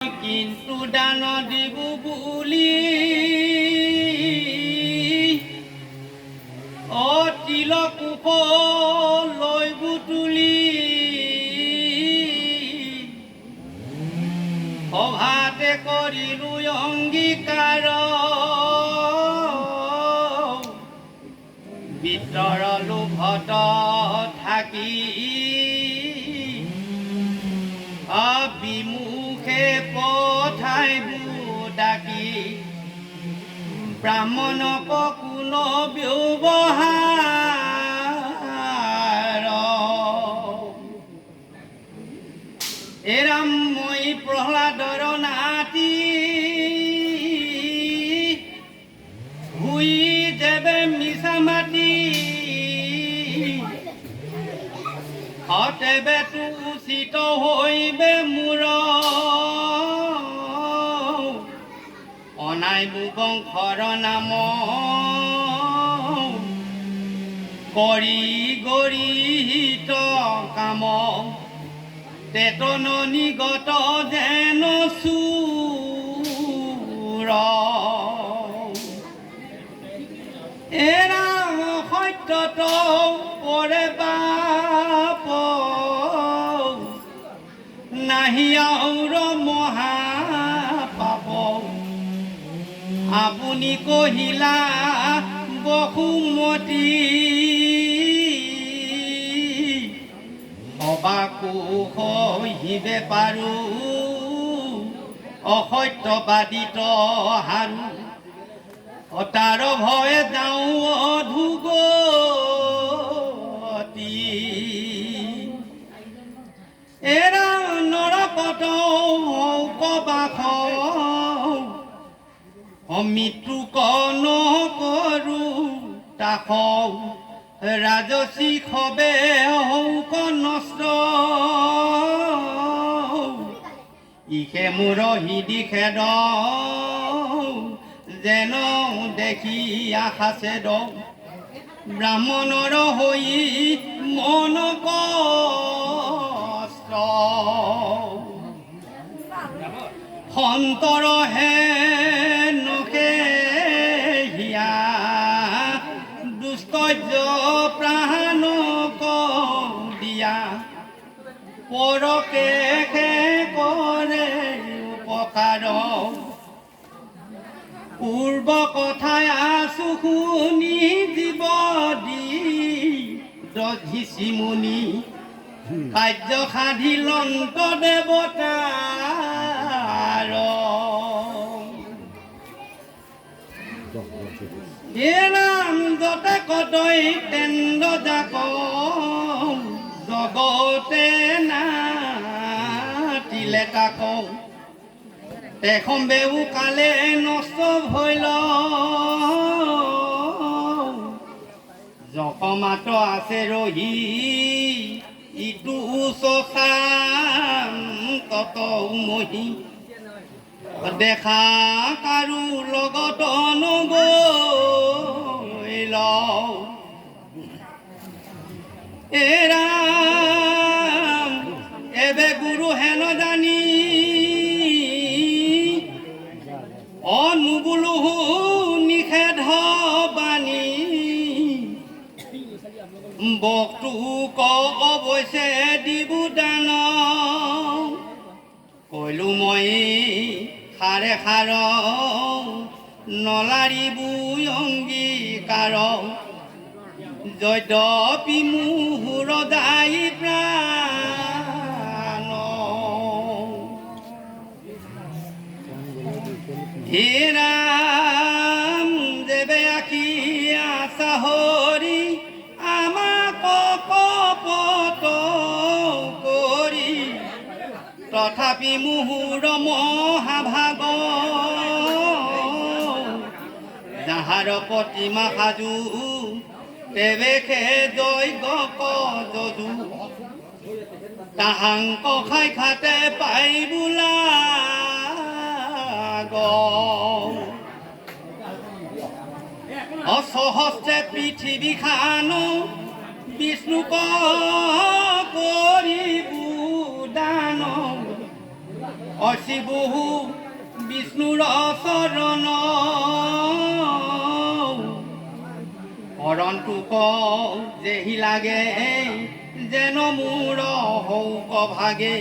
কিন্তু দান দিব বুলি অতিল কুপ লৈ বুটুলি সভাতে কৰিলো অংগীকাৰ ভিতৰ লোভত থাকি বিমুখে পঠাই ডাকি ব্ৰাহ্মণক কোন ব্যৱহাৰ এৰাম মই প্ৰহ্লাদৰ নাতি হুই দেৱে মিছা মাতি অতেবে তু উচিত হইবে মোৰ অনাইবু বংশৰ নাম কৰি গৰিত কাম তেতন নিগত যেন চুৰ এৰা সত্যত পৰে বাপ নাহিয়াউৰ মহাপাপ আপুনি কহিলা বহুমতী সবাকো সহিবে পাৰো অসত্যবাদিত হাৰো তাৰ ভয়ে যাওঁ অধুগতি এৰা নৰকত কবাস মৃত্যুক নকৰো তাক ৰাজসী খবে হৌক নষ্ট ইখে মোৰ হৃদিখেদ যেন দেখি আশাছে দ ব্ৰাহ্মণৰ হৈ মন কষ্ট সন্তৰ হে নখে হিয়া দুষ্টৰ্য প্ৰাণক দিয়া পৰকে কৰে উপকাৰ পূৰ্ব কথাই আছো শুনি জীৱ দি দধিছি মুনি কাৰ্য সাধি লন্ত দেৱতাৰ হে নাম যতে কদৈ তেন্দ্ৰ জাক জগতে নাতিলে তাক তেখম্বেও কালে নষ্ট ভৈল জকমাত আছে ৰহি ইটো চাম তত মহি দেখা কাৰো লগত নগৈল এৰাম এবে গুৰু হেন জানি অনুবোলো নিষেধ বাণী বক্তুক অৱশ্যে দিবু দান কৈলো মই সাৰে সাৰ নলাৰিবু অংগীকাৰ যদ্যপি মুহুৰ দায়ী প্ৰাণ হে ৰাম দেৱে আখি আশা হৰি আমাক কপট কৰি তথাপি মুহুৰ মহাভাগ যাহাৰ প্ৰতিমা সাজু তেৱেখে যজ্ঞ যজু তাহাংক খাই খাতে পাই বোলা অসহস্ৰে পৃথিৱী খান বিষ্ণুক কৰিবু দান অচি বহু বিষ্ণুৰ চৰণ শৰণটো কওঁ যেহি লাগে যেন মোৰ হৌক ভাগে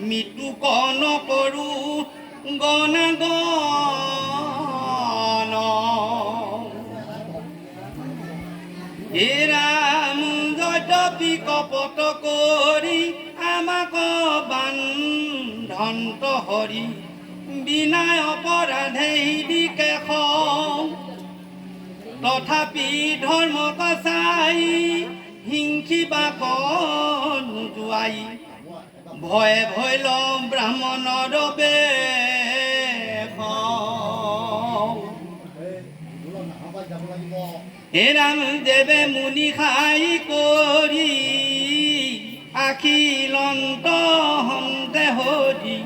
মৃত্যু ক নকৰোঁ গণ হে ৰাম যদ্যপি কপট কৰি আমাক বান্ধন্ত হৰি বিনায় অপৰাধে দিকে তথাপি ধৰ্ম কচাই হিংসিবাক নোযোৱাই ভয়ে ভৈল ব্ৰাহ্মণৰ বেশ হে ৰাম দেৱে মুনি খাই কৰি আখিলন্ত হন্তে হৰি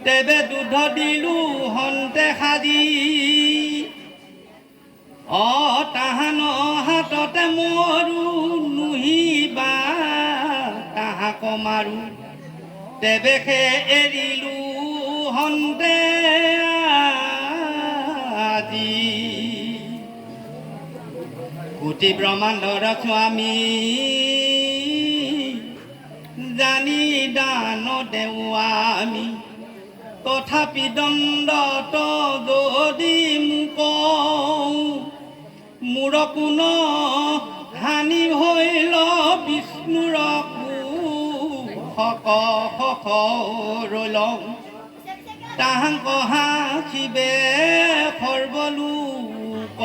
তেবে দুধ দিলো হন্তে সাজি তাহান হাততে মৰু নুহিবা তাহাক মাৰো তেবেকে এৰিলো হন্তে আজি কোটি ব্ৰহ্মাণ্ডৰ স্বামী জানি দান দেৱা আমি তথাপি দণ্ডত যদি মোক মোৰ কোন হানি হৈল বিষ্ণুৰ ৰল তাহাক হাসিবে সৰ্বলোক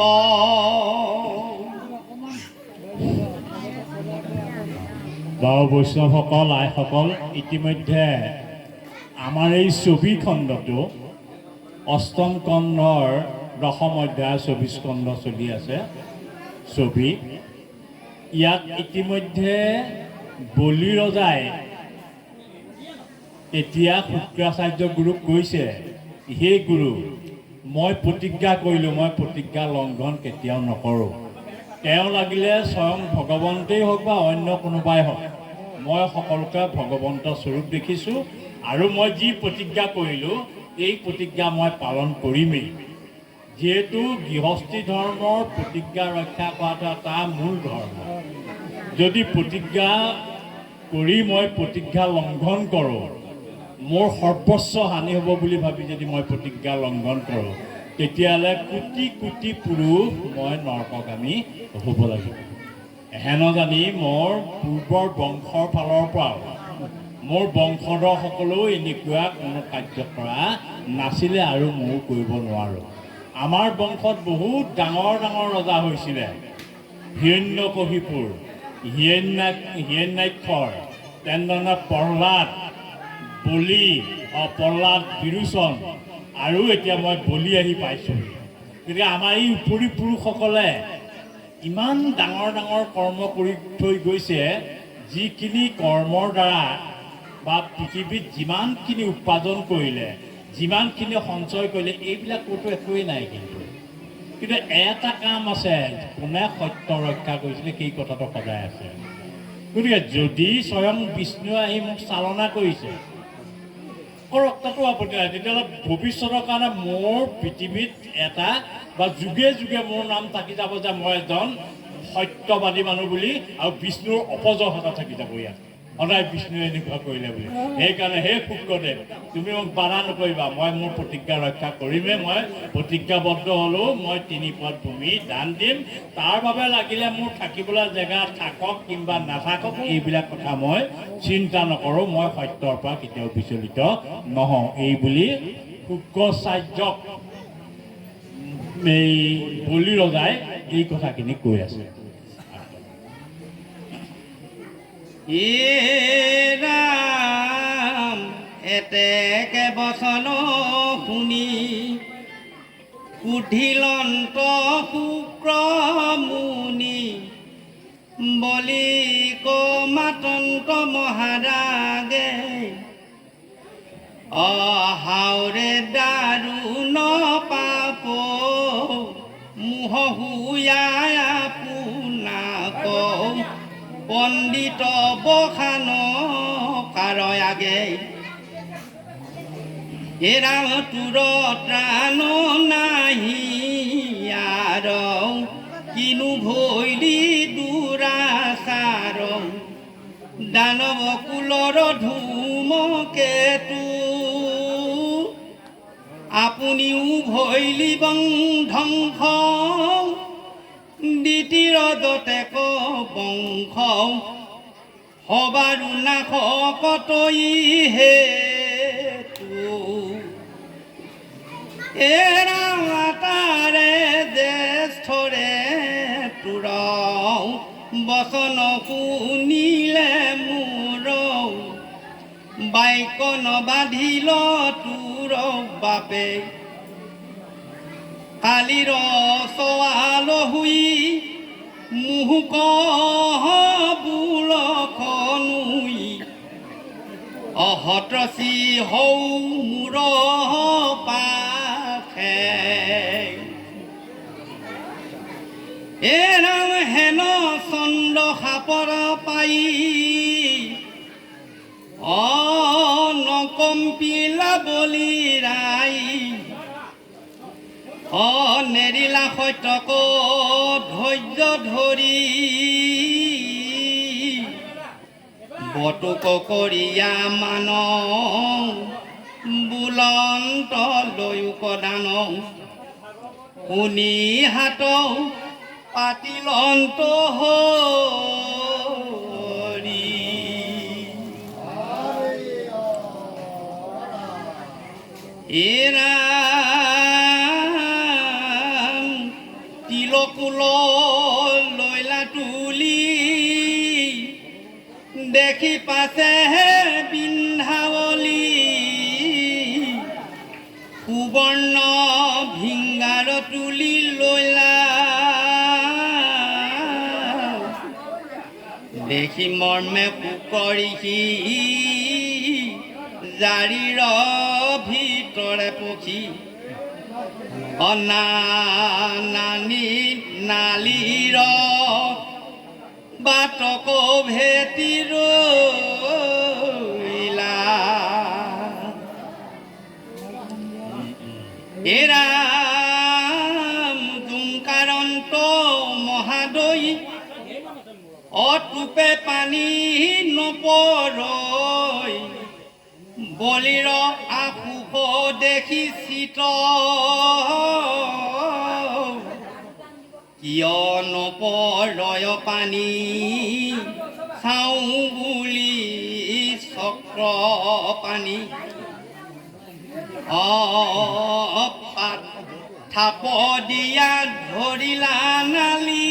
বাৰু বৈষ্ণৱসকল আইসকল ইতিমধ্যে আমাৰ এই ছবি খণ্ডটো অষ্টম স্কন্ধৰ দশম অধ্যায় 24 স্কন্ধ চলি আছে ছবি ইয়াত ইতিমধ্যে বলি ৰজাই এতিয়া শুক্ৰাচাৰ্য গুৰুক কৈছে হে গুৰু মই প্ৰতিজ্ঞা কৰিলোঁ মই প্ৰতিজ্ঞা লংঘন কেতিয়াও নকৰোঁ তেওঁ লাগিলে স্বয়ং ভগৱন্তেই হওক বা অন্য কোনোবাই হওক মই সকলোকে ভগৱন্ত স্বৰূপ দেখিছোঁ আৰু মই যি প্ৰতিজ্ঞা কৰিলোঁ এই প্ৰতিজ্ঞা মই পালন কৰিমেই যেহেতু গৃহস্থী ধৰ্মৰ প্ৰতিজ্ঞা ৰক্ষা কৰাটো এটা মূল ধৰ্ম যদি প্ৰতিজ্ঞা কৰি মই প্ৰতিজ্ঞা লংঘন কৰোঁ মোৰ সৰ্বস্ব হানি হ'ব বুলি ভাবি যদি মই প্ৰতিজ্ঞা লংঘন কৰোঁ তেতিয়াহ'লে কোটি কোটি পুৰুষ মই নৰকগামী হ'ব লাগিব হেন জানি মোৰ পূৰ্বৰ বংশৰ ফালৰ পৰাও মোৰ বংশধৰসকলেও এনেকুৱা কোনো কাৰ্য কৰা নাছিলে আৰু ময়ো কৰিব নোৱাৰোঁ আমাৰ বংশত বহুত ডাঙৰ ডাঙৰ ৰজা হৈছিলে হিৰণ্যকশিপুৰ হিৰণ্যাক্ষৰ তেনেধৰণে প্ৰহ্লাদ বলি প্ৰহ্লাদ বিৰোচন আৰু এতিয়া মই বলি আহি পাইছোঁ গতিকে আমাৰ এই উপৰি পুৰুষসকলে ইমান ডাঙৰ ডাঙৰ কৰ্ম কৰি থৈ গৈছে যিখিনি কৰ্মৰ দ্বাৰা বা পৃথিৱীত যিমানখিনি উৎপাদন কৰিলে যিমানখিনি সঞ্চয় কৰিলে এইবিলাকতো একোৱেই নাই কিন্তু এটা কাম আছে কোনে সত্য ৰক্ষা কৰিছিলে সেই কথাটো সদায় আছে গতিকে যদি স্বয়ং বিষ্ণুৱে আহি মোক চালনা কৰিছে কৰক তাতো আপত্তি নাই তেতিয়াহ'লে ভৱিষ্যতৰ কাৰণে মোৰ পৃথিৱীত এটা বা যুগে যুগে মোৰ নাম থাকি যাব যে মই এজন সত্যবাদী মানুহ বুলি আৰু বিষ্ণুৰ অপজয় এটা থাকি যাব ইয়াত সদায় বিষ্ণুৱে এনেকুৱা কৰিলে বুলি সেইকাৰণে হে শুক্ৰদেৱ তুমি মোক বাধা নকৰিবা মই মোৰ প্ৰতিজ্ঞা ৰক্ষা কৰিমেই মই প্ৰতিজ্ঞাবদ্ধ হ'লেও মই 3 পদ ভূমি দান দিম তাৰ বাবে লাগিলে মোৰ থাকিবলৈ জেগা থাকক কিংবা নাথাকক এইবিলাক কথা মই চিন্তা নকৰোঁ মই সত্যৰ পৰা কেতিয়াও বিচলিত নহওঁ এই বুলি শুক্ৰাচাৰ্যক এই বলি ৰজাই এই কথাখিনি কৈ আছে ৰাম এতেকে বচন শুনি কুধিলন্ত শুক্ৰ মুনি বলি কমাতন্ত মহাৰাগে হাওৰে দাৰুণ পাপ মোহ হুয়াই আপোনাক পণ্ডিত বখান কাৰয়াগে এৰা তোৰ ত্ৰাণ নাহি আৰ কিনু ভৈলি দুৰাচাৰ দানৱ কুলৰ ধূমকেতু আপুনিও ভৈলি ধ্বংস দ্বিতীয়দতেক বংশ সবাৰো নাশ কতই হেতু এৰা তাৰে জ্যেষ্ঠৰে তোৰ বচন শুনিলে মোৰ বাইক নবাধিল তোৰ বাপে কালিৰ চোৱাল হুই মুহুক বুলখনুই অহত্ৰচি হৌ মূৰ পাখে এৰাম হেন চন্দ্ৰ সাপৰ পাই নকম্পিলা বলিৰাই নেৰিলা সত্যক ধৈৰ্য ধৰি বটুক কৰিয়া মান বুলন্ত লৈক দান শুনি হাত পাতিলন্ত হৰি এৰা তিলকুল লৈলা তুলি দেখি পাছে বিন্ধাৱলী সুবৰ্ণ ভিংগাৰ তুলি লৈলা দেখি মৰ্মে পুকৰিহি জাৰিৰ ভিতৰে পখি অনানি নালিৰ বাটক ভেটি ৰৈলা এৰাম দুংকাৰন্ত মহাদৈ অটুপে পানী নপৰৈ বলিৰ আফুক দেখি চিত কিয় নপৰয় পানী চাওঁ বুলি চক্ৰ পানী পাত থাপ দিয়া ধৰিলা নালি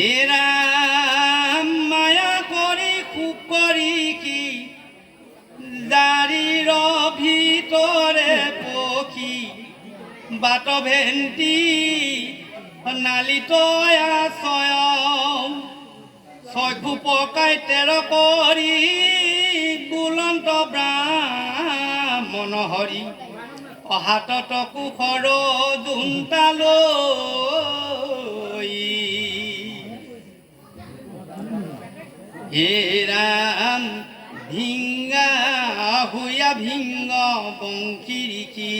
এৰা মায়া কৰি খুব কৰি কি জাৰিৰ ভিতৰে পখি বাট ভেন্তি নালিত আছয় চক্ষু পকাই তেৰ কৰি বুলন্ত ব্ৰাহ্মণ হৰি হাতত কুশৰ জোনতালৈ হে ৰাম ভিংগা হুয়া ভিংগ বংশীৰিষি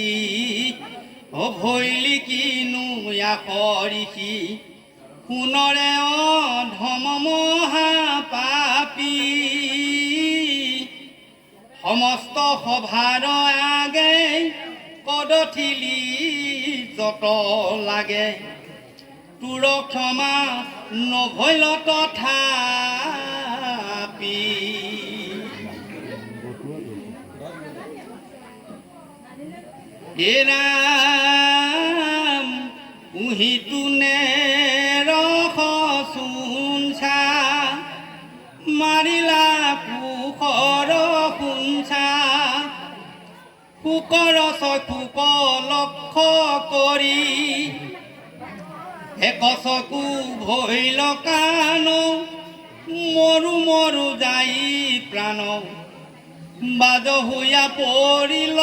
ভৈলি কিনো কৰিষি সোণৰে ধম মহা পাপী সমস্ত সভাৰ আগে কদঠিলি যত লাগে তোৰ ক্ষমা নভৈল তথাপি এৰাম উহিতুনে ৰখ চুনচা মাৰিলা পুখৰ সোনচা পুকৰ চকুক লক্ষ্য কৰি এক চকু ভৈল কাণ মৰু মৰু যাই প্ৰাণ বাজ হুয়া পৰিল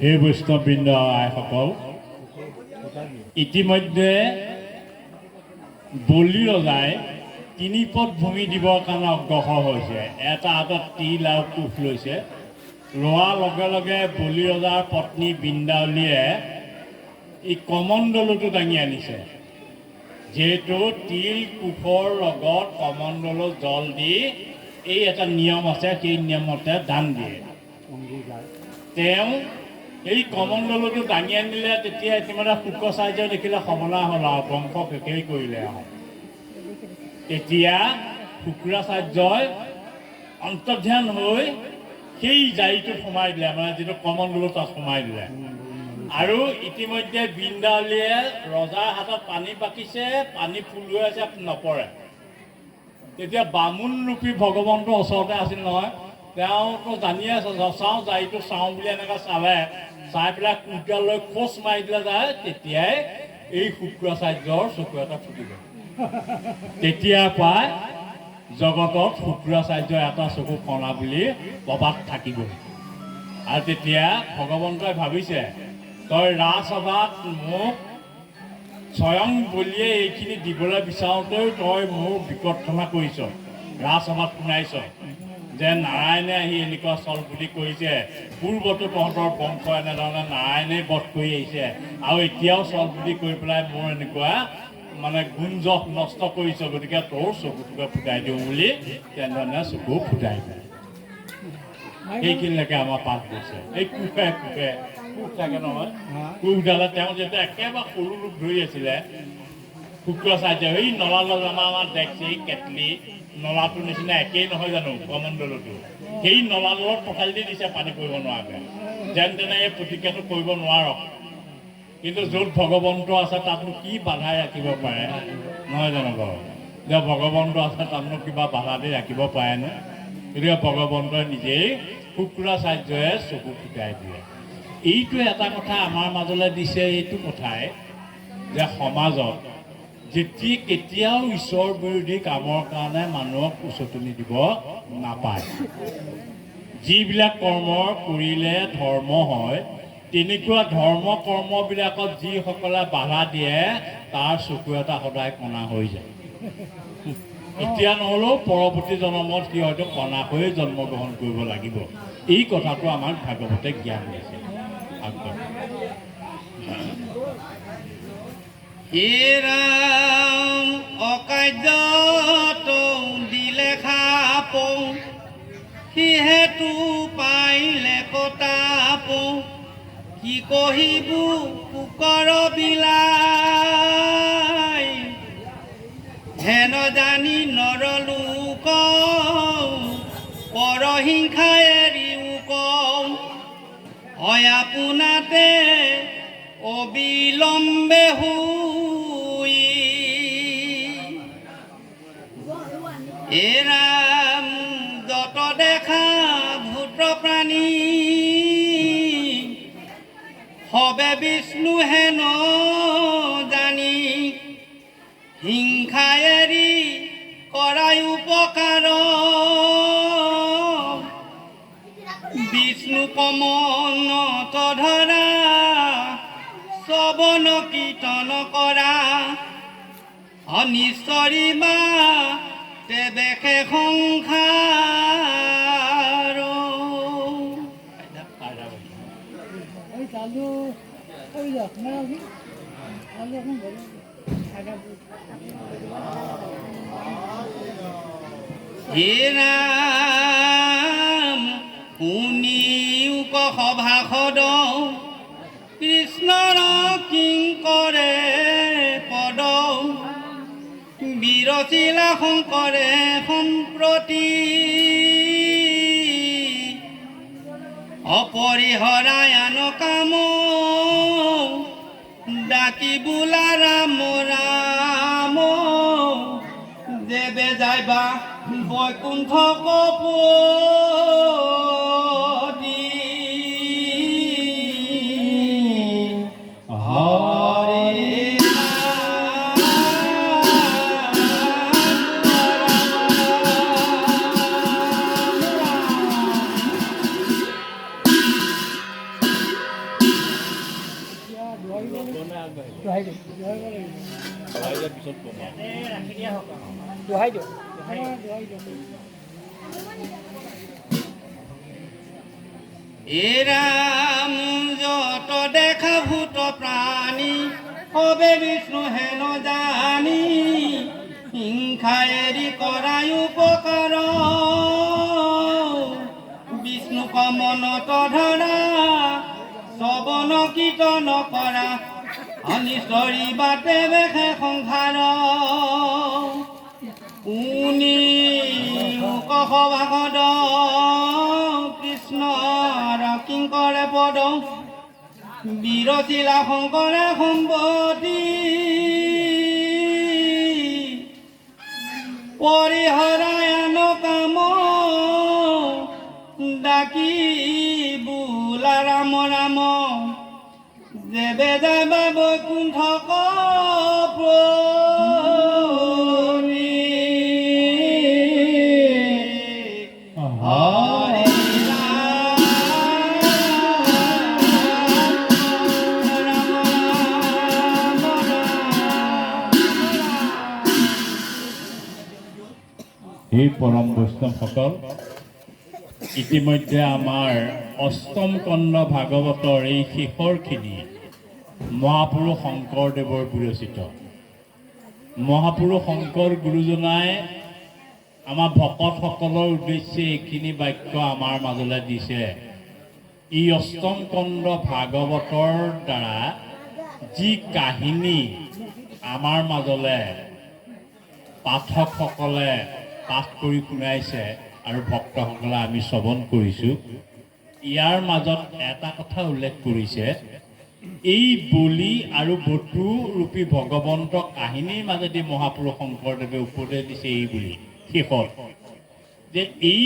এই বৈষ্ণৱবৃন্দ আইসকল ইতিমধ্যে বলি ৰজাই 3 পদ ভূমি দিবৰ কাৰণে অগ্ৰসৰ হৈছে। এটা হাতত তিল আৰু কুশ লৈছে। লোৱাৰ লগে লগে বলি ৰজাৰ পত্নী বৃন্দাৱলীয়ে এই কমণ্ডলুটো দাঙি আনিছে। যিহেতু তিল কুশৰ লগত কমণ্ডলু জল দি এই এটা নিয়ম আছে, সেই নিয়মতে দান দিয়ে। তেওঁ এই কমণ্ডলুটো দাঙি আনিলে, তেতিয়া ইতিমধ্যে শুক্ৰাচাৰ্যই দেখিলে সৰ্বনাশ হ'ল আৰু বংশ শেষেই কৰিলে আৰু। তেতিয়া শুক্ৰাচাৰ্যই অন্তৰ্ধান হৈ সেই জাৰিটোত সোমাই দিলে, মানে যিটো কমণ্ডলু তাত সোমাই দিলে। আৰু ইতিমধ্যে বৃন্দাৱলীয়ে ৰজাৰ হাতত পানী পাতিছে, পানী ফুল হৈ আছে, নপৰে। তেতিয়া বামুণৰূপী ভগৱন্তৰ ওচৰতে আছিল নহয়, তেওঁতো জানিয়ে আছে, চাওঁ জাৰিটো চাওঁ বুলি এনেকৈ চালে, চাই পেলাই কুৰ্তা লৈ খোজ মাৰি দিলে যায়। তেতিয়াই এই শুক্ৰাচাৰ্যৰ চকু এটা ফুটিব। তেতিয়াৰ পৰাই জগতত শুক্ৰাচাৰ্যৰ এটা চকু কণা বুলি প্ৰবাদ থাকিব। আৰু তেতিয়া ভগৱন্তই ভাবিছে, তই ৰাজসভাত মোক স্বয়ং বলিয়ে এইখিনি দিবলৈ বিচাৰোঁতেও তই মোৰ বিকৰ্থনা কৰিছ, ৰাজসভাত শুনাইছ যে নাৰায়ণে আহি এনেকুৱা চল বুলি কৰিছে। পূৰ্বতো তহঁতৰ বংশ এনেধৰণে নাৰায়ণেই বধ কৰি আহিছে, আৰু এতিয়াও চল বুলি কৰি পেলাই মোৰ এনেকুৱা মানে গুঞ্জ নষ্ট কৰিছ। গতিকে তোৰ চকুটোকে ফুটাই দিওঁ বুলি তেনেধৰণে চকু ফুটাই দিয়ে। সেইখিনিলৈকে আমাৰ পাঠ গৈছে। এই কুশে কুশে কুশ থাকে নহয়, কুশডালে তেওঁ যেতিয়া একেবাৰে সৰু ৰূপ ধৰি আছিলে শুক্ৰাচাৰ্য, এই নলাডাল আমাৰ দেখছে, এই কেটলি নলাটোৰ নিচিনা একেই নহয় জানো কমণ্ডলুটো, সেই নলাডালত পঠাই দি দিছে পানী কৰিব নোৱাৰাকৈ। যেন তেনে এই প্ৰতিক্ৰিয়াটো কৰিব নোৱাৰক। কিন্তু য'ত ভগৱন্ত আছে তাতনো কি বাধাই ৰাখিব পাৰে, নহয় জানো বাৰু? যে ভগৱন্ত আছে তাতনো কিবা বাধা দি ৰাখিব পাৰেনে? গতিকে ভগৱন্তই নিজেই শুক্ৰাচাৰ্যই চকু ফুটাই দিয়ে। এইটো এটা কথা আমাৰ মাজলৈ দিছে, এইটো কথাই যে সমাজত কেতিয়াও ঈশ্বৰ বিৰোধী কামৰ কাৰণে মানুহক উচতনি দিব নাপায়। যিবিলাক কৰ্ম কৰিলে ধৰ্ম হয়, তেনেকুৱা ধৰ্ম কৰ্মবিলাকত যিসকলে বাধা দিয়ে তাৰ চকু এটা সদায় কণা হৈ যায়। এতিয়া নহ'লেও পৰৱৰ্তী জন্মত সি হয়তো কণা হৈয়ে জন্মগ্ৰহণ কৰিব লাগিব। এই কথাটো আমাক ভাগৱতে জ্ঞান দিছে। হে ৰাম অকাৰ্যত দিলে খাপ, সিহেতু পাইলে কটাপ, কি কহিব কুকৰ বিলাই, হেন জানি নৰলোক পৰহিংসা এৰিও কওঁ, হয় আপোনাতে অবিলম্বে হুই। এ ৰাম যত দেখা ভূত প্ৰাণী, হবে বিষ্ণু হেন জানি, হিংসা এৰি কৰাই উপকাৰ, বিষ্ণু কমনত ধৰা, শ্ৰৱণ কীৰ্তন কৰা, অনিশ্বৰী মা তেবেশে সংসাৰ। হে ৰাম শুনিও সভাসদ, কৃষ্ণৰ কিংকৰে পদ, বিৰচিলা শংকৰে সম্প্ৰতি, অপৰিহৰায়ন কাম, ডাকি বোলা ৰাম ৰাম, দেৱে যাইবা বৈকুণ্ঠ কপতি। Right. এৰাম যত দেখা ভূত প্ৰাণী হবে বিষ্ণু হেন জানি হিংসা এৰি কৰাই উপকাৰ বিষ্ণুক মনত ধৰা শ্ৰৱণ কীৰ্তন কৰা অনিষ্টৰি বাটে বেখে সংসাৰ উনি কহভাগদ কৃষ্ণৰ কিংকৰে পদ বিৰচিলা শংকৰে সম্পত্তি পৰিহৰায়ন কাম ডাকি বোলা ৰাম ৰাম যেবে যাবা বৈকুণ্ঠক হৰে এই পৰম বৈষ্ণৱসকল ইতিমধ্যে আমাৰ অষ্টম কণ্ড ভাগৱতৰ এই শেষৰখিনি মহাপুৰুষ শংকৰদেৱৰ বিৰচিত মহাপুৰুষ শংকৰ গুৰুজনাই আমাৰ ভকতসকলৰ উদ্দেশ্যে এইখিনি বাক্য আমাৰ মাজলৈ দিছে এই অষ্টম কণ্ড ভাগৱতৰ দ্বাৰা যি কাহিনী আমাৰ মাজলৈ পাঠকসকলে পাঠ কৰি শুনাইছে আৰু ভক্তসকলে আমি শ্ৰৱণ কৰিছোঁ ইয়াৰ মাজত এটা কথা উল্লেখ কৰিছে এই বলি আৰু বটু ৰূপী ভগৱন্তক কাহিনীৰ মাজেদি মহাপুৰুষ শংকৰদেৱে উপদেশ দিছে এই বুলি শেষত যে এই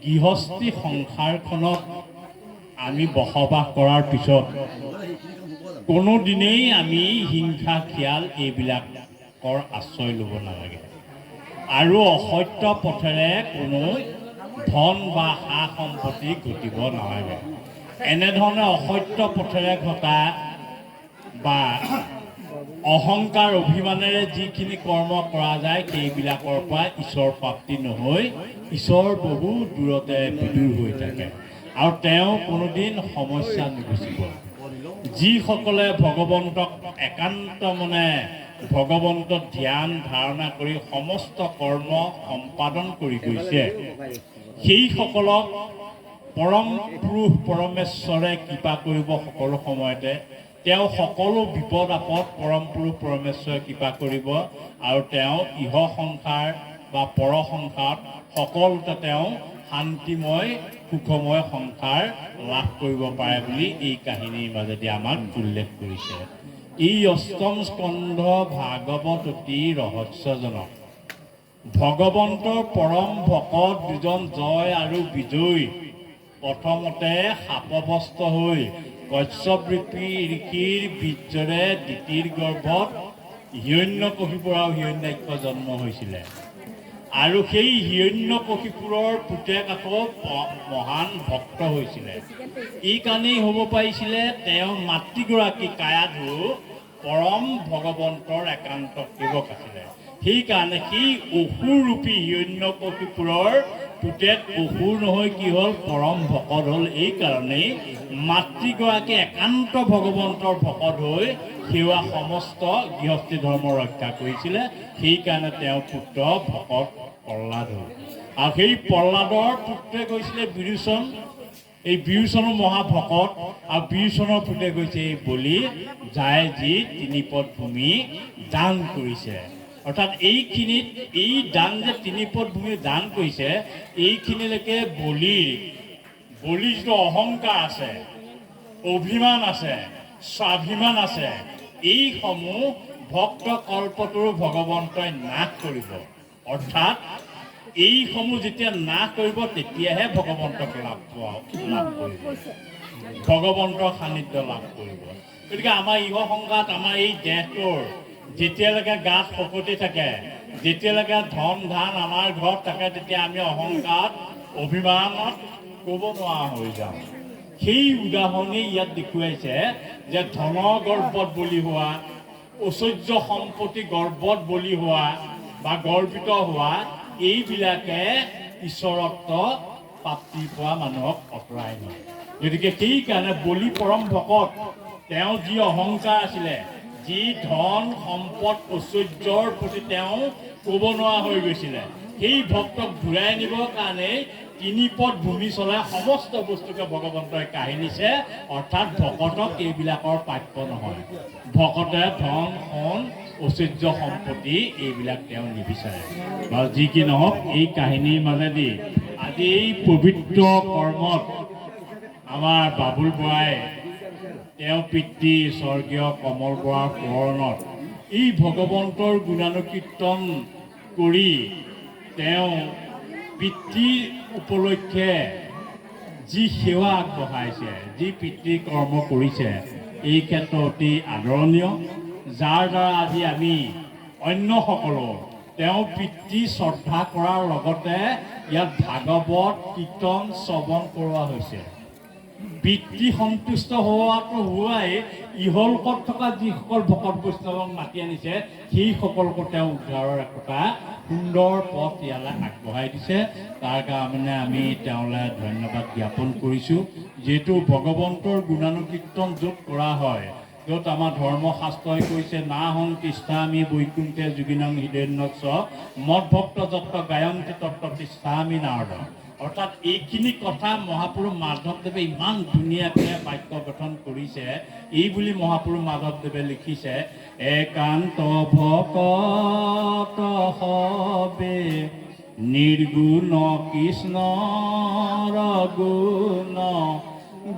গৃহস্থী সংসাৰখনত আমি বসবাস কৰাৰ পিছত কোনোদিনেই আমি হিংসা খিয়াল এইবিলাকৰ আশ্ৰয় ল'ব নালাগে আৰু অসত্য পথেৰে কোনো ধন বা সা সম্পত্তি ঘটিব নালাগে এনেধৰণে অসত্য পথেৰে ঘটা বা অহংকাৰ অভিমানেৰে যিখিনি কৰ্ম কৰা যায় সেইবিলাকৰ পৰা ঈশ্বৰ প্ৰাপ্তি নহৈ ঈশ্বৰ বহু দূৰতে বিদূৰ হৈ থাকে আৰু তেওঁ কোনোদিন সমস্যা নুগুচিব যিসকলে ভগৱন্তক একান্ত মনে ভগৱন্তক ধ্যান ধাৰণা কৰি সমস্ত কৰ্ম সম্পাদন কৰি গৈছে সেইসকলক পৰম পুৰুষ পৰমেশ্বৰে কৃপা কৰিব সকলো সময়তে তেওঁ সকলো বিপদ আপদ পৰম পুৰুষ পৰমেশ্বৰে কৃপা কৰিব আৰু তেওঁ ইহ সংসাৰ বা পৰ সংসাৰত সকলোতে তেওঁ শান্তিময় সুখময় সংসাৰ লাভ কৰিব পাৰে বুলি এই কাহিনীৰ মাজেদি আমাক উল্লেখ কৰিছে এই অষ্টম স্কন্ধ ভাগৱত অতি ৰহস্যজনক ভগৱন্তৰ পৰম ভকত দুজন জয় আৰু বিজয় প্ৰথমতে সাপবস্ত হৈ কশ্যপ ঋষিৰ বীৰ্যৰে দিতিৰ গৰ্ভত হিৰণ্যকশিপুৰ আৰু হিৰণ্যাক্ষ জন্ম হৈছিলে আৰু সেই হিৰণ্যকশিপুৰৰ পুতেক আকৌ মহান ভক্ত হৈছিলে এই কাৰণেই হ'ব পাৰিছিলে তেওঁৰ মাতৃগৰাকী কায়াধু পৰম ভগৱন্তৰ একান্ত সেৱক আছিলে সেইকাৰণে সেই অসুৰৰূপী হিৰণ্যকশিপুৰৰ পুতেক অসুৰ নহয় কি হ'ল পৰম ভকত হ'ল এই কাৰণেই মাতৃগৰাকী একান্ত ভগৱন্তৰ ভকত হৈ সেৱা সমস্ত গৃহস্থী ধৰ্ম ৰক্ষা কৰিছিলে সেইকাৰণে তেওঁৰ পুত্ৰ ভকত প্ৰহ্লাদ হ'ল আৰু সেই প্ৰহ্লাদৰ পুত্ৰই কৈছিলে বিৰোচন এই বিৰোচনৰ মহাভকত আৰু বিৰোচনৰ পুত্ৰই কৈছে এই বলি যায় যি তিনিপদ ভূমি দান কৰিছে অৰ্থাৎ এইখিনিত এই দান যে তিনিপদ ভূমি দান কৰিছে এইখিনিলৈকে বলিৰ যিটো অহংকাৰ আছে অভিমান আছে স্বাভিমান আছে এইসমূহ ভক্ত কল্পতৰু ভগৱন্তই নাশ কৰিব অৰ্থাৎ এইসমূহ যেতিয়া নাশ কৰিব তেতিয়াহে ভগৱন্তক লাভ কৰিব ভগৱন্তৰ সান্নিধ্য লাভ কৰিব গতিকে আমাৰ ইহ সংঘাত আমাৰ এই দেহটোৰ যেতিয়ালৈকে গাত শকতি থাকে যেতিয়ালৈকে ধন ধান আমাৰ ঘৰত থাকে তেতিয়া আমি অহংকাৰ অভিমানত ক'ব নোৱাৰা হৈ যাওঁ সেই উদাহৰণেই ইয়াত দেখুৱাইছে যে ধনৰ গৰ্ভত বলি হোৱা ঐশ্বৰ্য সম্পত্তি গৰ্বত বলি হোৱা বা গৰ্বিত হোৱা এইবিলাকে ঈশ্বৰত্ব প্ৰাপ্তি পোৱা মানুহক আঁতৰাই নিয়ে। গতিকে সেইকাৰণে বলি পৰম ভকত তেওঁ যি অহংকাৰ আছিলে, যি ধন সম্পদ ঐশ্বৰ্যৰ প্ৰতি তেওঁ ক'ব নোৱাৰা হৈ গৈছিলে, সেই ভক্তক ঘূৰাই নিবৰ কাৰণে তিনিপদ ভূমি চলাই সমস্ত বস্তুকে ভগৱন্তই কাঢ়ি নিছে। অৰ্থাৎ ভকতক এইবিলাকৰ প্ৰাপ্য নহয়। ভকতে ধন সোণ ঐশ্বৰ্য সম্পত্তি এইবিলাক তেওঁ নিবিচাৰে। বাৰু যি কি নহওক, এই কাহিনীৰ মাজেদি আজি এই পবিত্ৰ কৰ্মত আমাৰ বাবুল বৰাই তেওঁ পিতৃ স্বৰ্গীয় কমল বৰাৰ সোঁৱৰণত এই ভগৱন্তৰ গুণানুকীৰ্তন কৰি তেওঁ পিতৃ উপলক্ষে যি সেৱা আগবঢ়াইছে, যি পিতৃ কৰ্ম কৰিছে, এই ক্ষেত্ৰত অতি আদৰণীয়। যাৰ দ্বাৰা আজি আমি অন্যসকলো তেওঁ পিতৃ শ্ৰদ্ধা কৰাৰ লগতে ইয়াত ভাগৱত কীৰ্তন শ্ৰৱণ কৰোৱা হৈছে। পিতৃ সন্তুষ্ট হোৱাটো হোৱাই ইহলোকত থকা যিসকল ভকত বৈষ্ণৱক মাতি আনিছে, সেইসকলকো তেওঁ উদ্ধাৰৰ একোটা সুন্দৰ পথ ইয়ালৈ আগবঢ়াই দিছে। তাৰ কাৰণে আমি তেওঁলৈ ধন্যবাদ জ্ঞাপন কৰিছোঁ। যিহেতু ভগৱন্তৰ গুণানুকীৰ্তন য'ত কৰা হয়, য'ত আমাৰ ধৰ্মশাস্ত্ৰই কৈছে না হং তিষ্ঠামি বৈকুণ্ঠে যোগিনং হৃদয়ন্যস্য মদ ভক্ত যত্ৰ গায়ন্তি তত্ৰ তিষ্ঠামি নাৰদ। অৰ্থাৎ এইখিনি কথা মহাপুৰুষ মাধৱদেৱে ইমান ধুনীয়াকৈ বাক্য গঠন কৰিছে। এই বুলি মহাপুৰুষ মাধৱদেৱে লিখিছে, একান্ত ভকত হবে নিৰ্গুণ কৃষ্ণৰ গুণ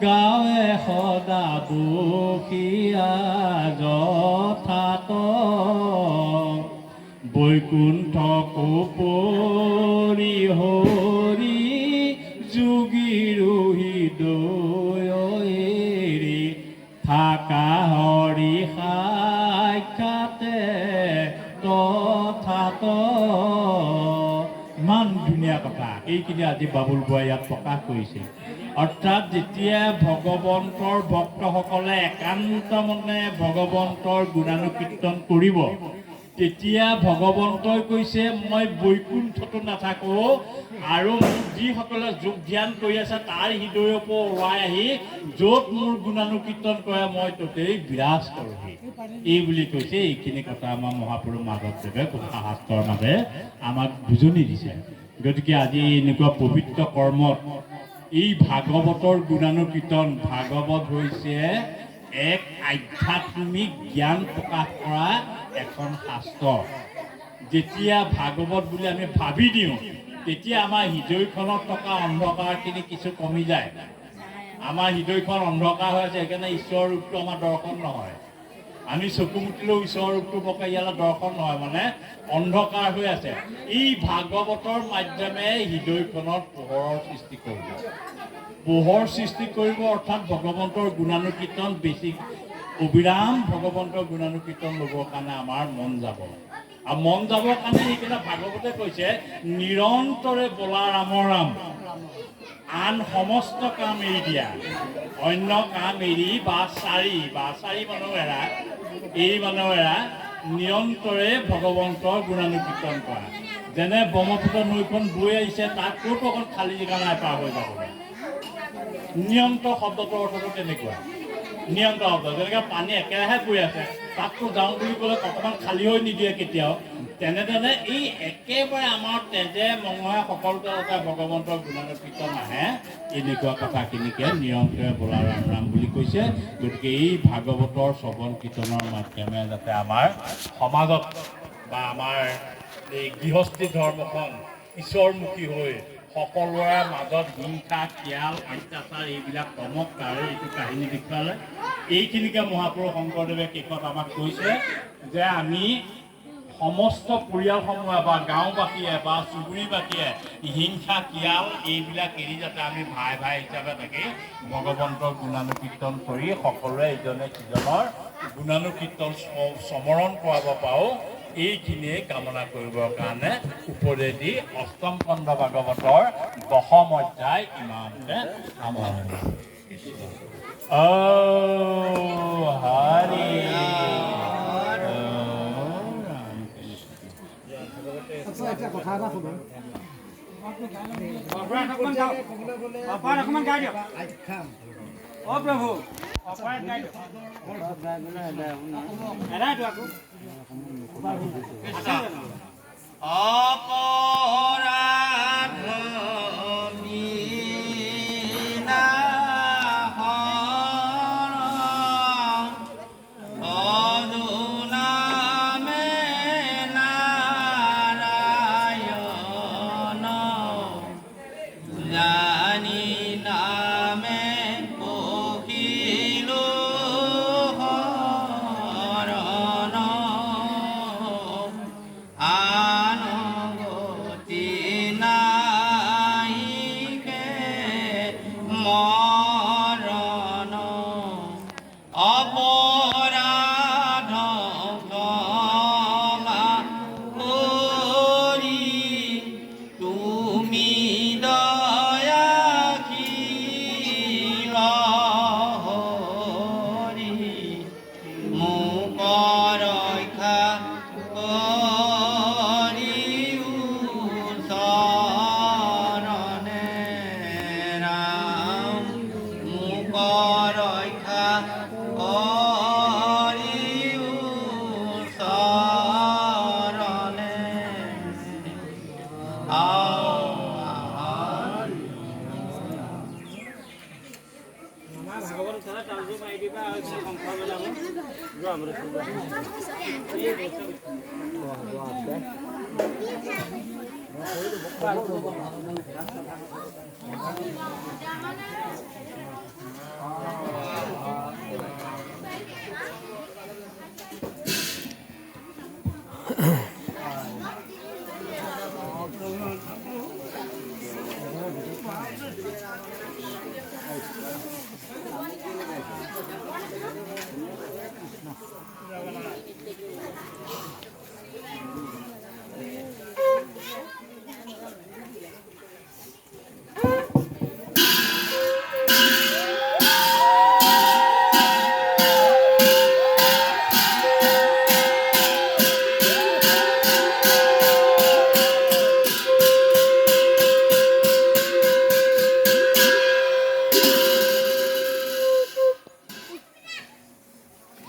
গাৱে সদা বসিয়া যথাত বৈকুণ্ঠ কপৰি হৰি যোগীৰ হৃদয়েৰি থাকা হৰি সাক্ষাতে তথাত। ইমান ধুনীয়া কথা এইখিনি আজি বাবুল বৰাই ইয়াত প্ৰকাশ কৰিছে। অৰ্থাৎ যেতিয়া ভগৱন্তৰ ভক্তসকলে একান্ত মনে ভগৱন্তৰ গুণানুকীৰ্তন কৰিব, তেতিয়া ভগৱন্তই কৈছে মই বৈকুণ্ঠতো নাথাকোঁ, আৰু মোক যিসকলে যোগ ধ্যান কৰি আছে তাৰ হৃদয়ৰ পৰা ওলাই আহি য'ত মোৰ গুণানুকীৰ্তন কৰে মই ততেই বিৰাজ কৰোঁহি। এই বুলি কৈছে। এইখিনি কথা আমাৰ মহাপুৰুষ মাধৱদেৱে কথা শাস্ত্ৰৰ মাজে আমাক বুজনি দিছে। গতিকে আজি এনেকুৱা পবিত্ৰ কৰ্মত এই ভাগৱতৰ গুণানুকীৰ্তন, ভাগৱত হৈছে এক আধ্যাত্মিক জ্ঞান প্ৰকাশ কৰা এখন শাস্ত্ৰ। যেতিয়া ভাগৱত বুলি আমি ভাবি দিওঁ, তেতিয়া আমাৰ হৃদয়খনত থকা অন্ধকাৰখিনি কিছু কমি যায়। আমাৰ হৃদয়খন অন্ধকাৰ হৈ আছে, সেইকাৰণে ঈশ্বৰৰ ৰূপটো আমাৰ দৰ্শন নহয়। আমি চকু মুটিলেও ঈশ্বৰৰ ৰূপটো বৰকৈ ইয়ালৈ দৰ্শন নহয়, মানে অন্ধকাৰ হৈ আছে। এই ভাগৱতৰ মাধ্যমে হৃদয়খনত পোহৰৰ সৃষ্টি কৰিব। পোহৰ সৃষ্টি কৰিব, অৰ্থাৎ ভগৱন্তৰ গুণানুকীৰ্তন বেছি অবিৰাম ভগৱন্তৰ গুণানুকীৰ্তন ল'বৰ কাৰণে আমাৰ মন যাব। আৰু মন যাবৰ কাৰণে সেইকেইটা ভাগৱতে কৈছে নিৰন্তৰে বলা ৰামৰ ৰাম, আন সমস্ত কাম এৰি দিয়া, অন্য কাম এৰি বা চাৰি মানুহ এৰা, এই মানুহ এৰা নিৰন্তৰে ভগৱন্তৰ গুণানুকীৰ্তন কৰা। যেনে ব্ৰহ্মপুত্ৰ নৈখন বৈ আহিছে, তাত ক'তো অকণ খালী জেগা নাই পাৰ হৈ যাবলৈ। নিয়ন্ত শব্দটোৰ অৰ্থটো তেনেকুৱা। নিয়ন্ত শব্দ যেনেকৈ পানী একেৰাহে বৈ আছে, তাততো যাওঁ বুলি ক'লে অকণমান খালী হৈ নিদিয়ে কেতিয়াও। তেনেদৰে এই একেবাৰে আমাৰ তেজে মঙহে সকলোতে ভগৱন্তৰ গুণানুকীৰ্তন আহে। এনেকুৱা কথাখিনিকে নিৰন্তৰে বলা ৰাম ৰাম বুলি কৈছে। গতিকে এই ভাগৱতৰ শ্ৰৱণ কীৰ্তনৰ মাধ্যমে যাতে আমাৰ সমাজত বা আমাৰ এই গৃহস্থী ধৰ্মখন ঈশ্বৰমুখী হৈ সকলোৰে মাজত হিংসা খিয়াল অত্যাচাৰ এইবিলাক কমক, তাৰে এইটো কাহিনী দেখুৱালে। এইখিনিকে মহাপুৰুষ শংকৰদেৱে শেষত আমাক কৈছে যে আমি সমস্ত পৰিয়ালসমূহে বা গাঁওবাসীয়ে বা চুবুৰীবাসীয়ে হিংসা খিয়াল এইবিলাক এৰি যাতে আমি ভাই ভাই হিচাপে থাকি ভগৱন্তৰ গুণানুকীৰ্তন কৰি সকলোৱে ইজনে সিজনৰ গুণানুকীৰ্তন স্মৰণ কৰাব পাৰোঁ, এইখিনিয়ে কামনা কৰিবৰ কাৰণে উপদেশ দি অষ্টম খণ্ড ভাগৱতৰ দশম অধ্যায় ইমানতে সামৰণি। হৰি এটা কথা এটা শুনো অপাৰ অকণমান গাই দিয়ক অ প্ৰভু অপাৰ গাই দিয়ক এৰাইটো আকৌ অপৰাধ অপৰাধ ক্ষমা কৰি তুমি দয়াশীল হৰি মোক ৰক্ষা কৰি চৰণে ৰাম মোক ৰক্ষা কৰি চৰণে ভাগৱত খেলা তালটো মাৰি দিবা আৰু সংসাৰ বনাব